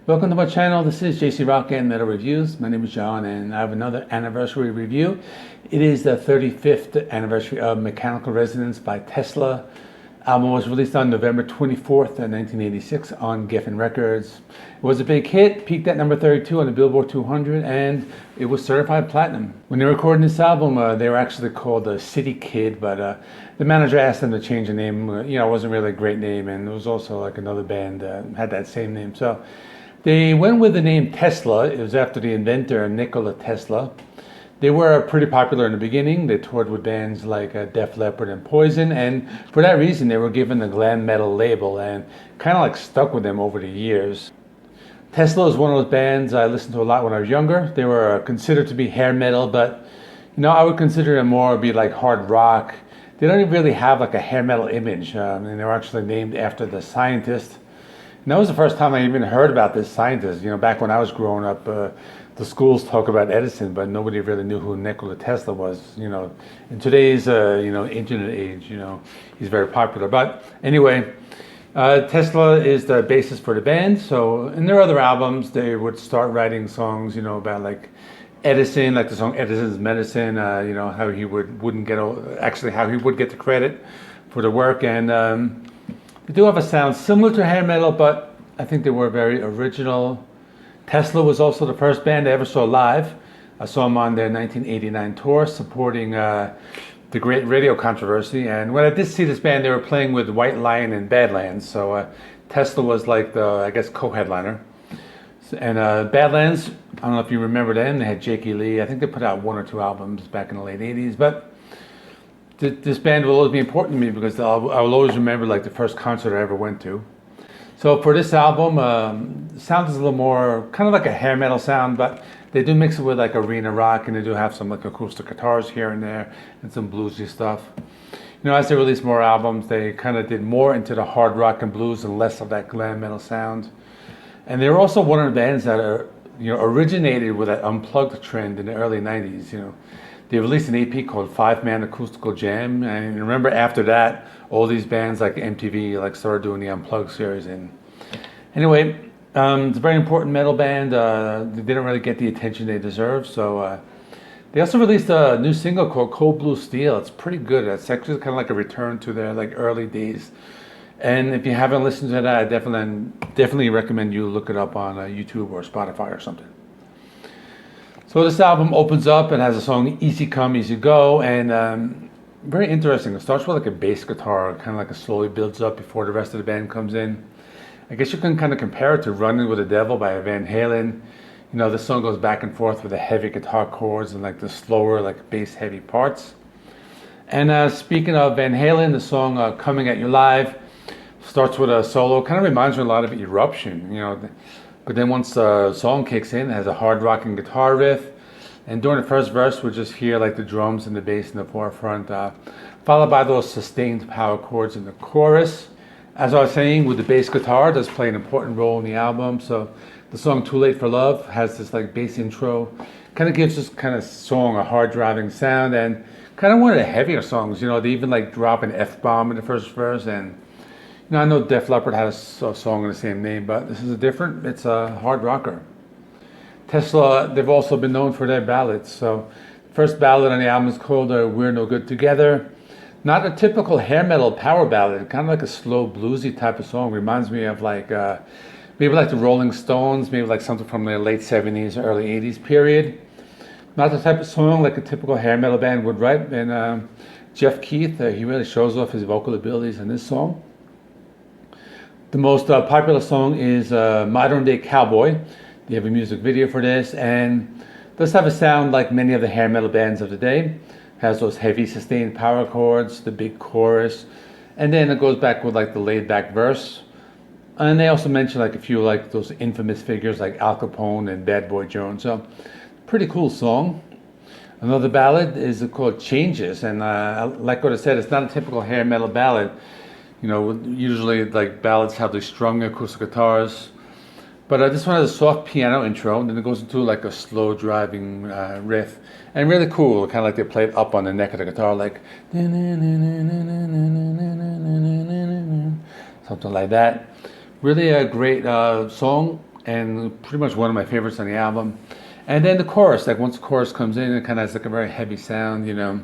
Welcome to my channel. This is JC Rock and Metal Reviews. My name is John and I have another anniversary review. It is the 35th anniversary of Mechanical Resonance by Tesla. Album was released on November 24th, 1986 on Geffen Records. It was a big hit, peaked at number 32 on the Billboard 200, and it was certified platinum. When they were recording this album, they were actually called City Kid, but the manager asked them to change the name. It wasn't really a great name, and there was also like another band had that same name. So they went with the name Tesla. It was after the inventor, Nikola Tesla. They were pretty popular in the beginning. They toured with bands like Def Leppard and Poison, and for that reason they were given the glam metal label and kind of like stuck with them over the years. Tesla is one of those bands I listened to a lot when I was younger. They were considered to be hair metal, but I would consider them more be like hard rock. They don't really have like a hair metal image, and they were actually named after the scientist. And that was the first time I even heard about this scientist. Back when I was growing up, the schools talk about Edison, but nobody really knew who Nikola Tesla was. In today's internet age, he's very popular. But anyway, Tesla is the bassist for the band. So in their other albums, they would start writing songs, about like Edison, like the song Edison's Medicine. How he would get the credit for the work, and they do have a sound similar to hair metal, but I think they were very original. Tesla was also the first band I ever saw live. I saw them on their 1989 tour supporting the Great Radio Controversy. And when I did see this band, they were playing with White Lion and Badlands. So Tesla was like the, co-headliner. And Badlands, I don't know if you remember them, they had Jakey Lee. I think they put out one or two albums back in the late 80s. But this band will always be important to me because I will always remember like the first concert I ever went to. So for this album, the sound is a little more kind of like a hair metal sound, but they do mix it with like arena rock, and they do have some like acoustic guitars here and there and some bluesy stuff. As they released more albums, they kind of did more into the hard rock and blues and less of that glam metal sound. And they were also one of the bands that originated with that unplugged trend in the early 90s. They released an EP called 5-Man Acoustical Jam, and remember after that, all these bands like MTV started doing the Unplugged series. And anyway, it's a very important metal band. They didn't really get the attention they deserve, so they also released a new single called Cold Blue Steel. It's pretty good. It's actually kind of like a return to their early days. And if you haven't listened to that, I definitely recommend you look it up on YouTube or Spotify or something. So this album opens up and has a song Easy Come, Easy Go, and very interesting. It starts with like a bass guitar, kind of like it slowly builds up before the rest of the band comes in. I guess you can kind of compare it to Running with the Devil by Van Halen. The song goes back and forth with the heavy guitar chords and like the slower, like bass heavy parts. And speaking of Van Halen, the song Coming at You Live starts with a solo. Kind of reminds me a lot of Eruption, But then once the song kicks in, it has a hard rocking guitar riff. And during the first verse, we'll just hear like the drums and the bass in the forefront, followed by those sustained power chords in the chorus. As I was saying, with the bass guitar, it does play an important role in the album. So the song Too Late for Love has this like bass intro. Kind of gives this kind of song a hard driving sound, and kind of one of the heavier songs. They even like drop an F-bomb in the first verse. And I know Def Leppard had a song in the same name, but this is it's a hard rocker. Tesla, they've also been known for their ballads. So the first ballad on the album is called We're No Good Together. Not a typical hair metal power ballad, kind of like a slow bluesy type of song. Reminds me of maybe like the Rolling Stones, maybe like something from the late 70s, early 80s period. Not the type of song like a typical hair metal band would write. And Jeff Keith, he really shows off his vocal abilities in this song. The most popular song is Modern Day Cowboy. They have a music video for this, and does have a sound like many of the hair metal bands of the day. Has those heavy sustained power chords, the big chorus, and then it goes back with like the laid back verse. And they also mention like a few like those infamous figures like Al Capone and Bad Boy Jones. So pretty cool song. Another ballad is called Changes, and like what I said, it's not a typical hair metal ballad. Usually like ballads have these strung acoustic guitars, but this one has a soft piano intro, and then it goes into like a slow driving riff, and really cool, kind of like they play it up on the neck of the guitar, like something like that. Really a great song, and pretty much one of my favorites on the album. And then the chorus, like once the chorus comes in, it kind of has like a very heavy sound, you know,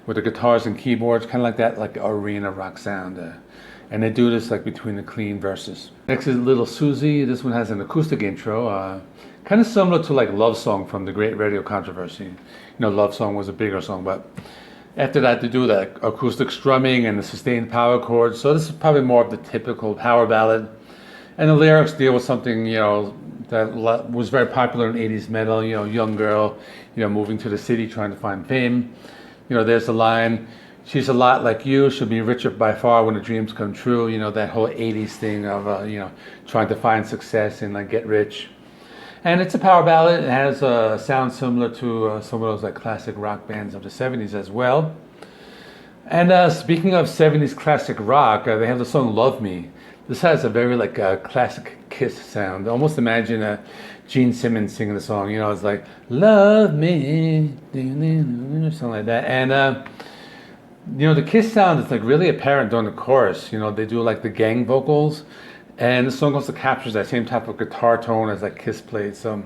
with the guitars and keyboards, kind of like that, like arena rock sound. And they do this like between the clean verses. Next is Little Suzi. This one has an acoustic intro, kind of similar to like Love Song from the Great Radio Controversy. You know, Love Song was a bigger song, but after that they do that acoustic strumming and the sustained power chords. So this is probably more of the typical power ballad. And the lyrics deal with something, you know, that was very popular in 80s metal, you know, young girl, you know, moving to the city trying to find fame. You know, there's the line, she's a lot like you, she'll be richer by far when the dreams come true. You know, that whole 80s thing of, you know, trying to find success and like get rich. And it's a power ballad. It has a sound similar to some of those like classic rock bands of the 70s as well. And speaking of 70s classic rock, they have the song Love Me. This has a very like classic Kiss sound. Almost imagine Gene Simmons singing the song. You know, it's like "Love Me," something like that. And you know, the Kiss sound is like really apparent during the chorus. You know, they do like the gang vocals, and the song also captures that same type of guitar tone as like Kiss played. So,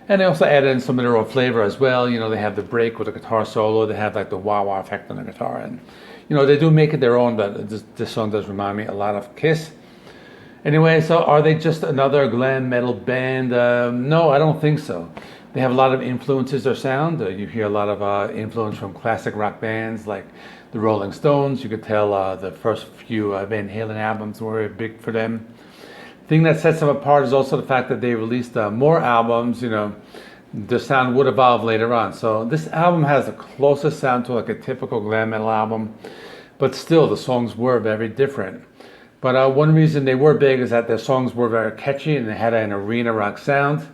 and they also added in some of their own flavor as well. You know, they have the break with the guitar solo. They have like the wah wah effect on the guitar, and you know, they do make it their own. But this song does remind me a lot of Kiss. Anyway, so are they just another glam metal band? No, I don't think so. They have a lot of influences their sound. You hear a lot of influence from classic rock bands like the Rolling Stones. You could tell the first few Van Halen albums were very big for them. The thing that sets them apart is also the fact that they released more albums. You know, the sound would evolve later on. So this album has the closest sound to like a typical glam metal album, but still the songs were very different. But one reason they were big is that their songs were very catchy and they had an arena rock sound.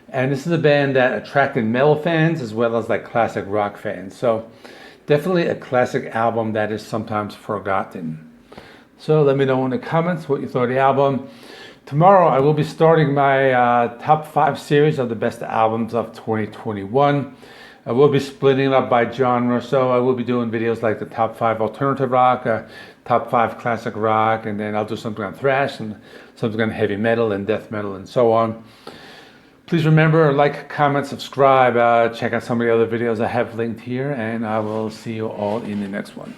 And this is a band that attracted metal fans as well as like classic rock fans. So definitely a classic album that is sometimes forgotten. So let me know in the comments what you thought of the album. Tomorrow I will be starting my top 5 series of the best albums of 2021. I will be splitting it up by genre, so I will be doing videos like the top 5 alternative rock, top 5 classic rock, and then I'll do something on thrash and something on heavy metal and death metal and so on. Please remember, like, comment, subscribe, check out some of the other videos I have linked here, and I will see you all in the next one.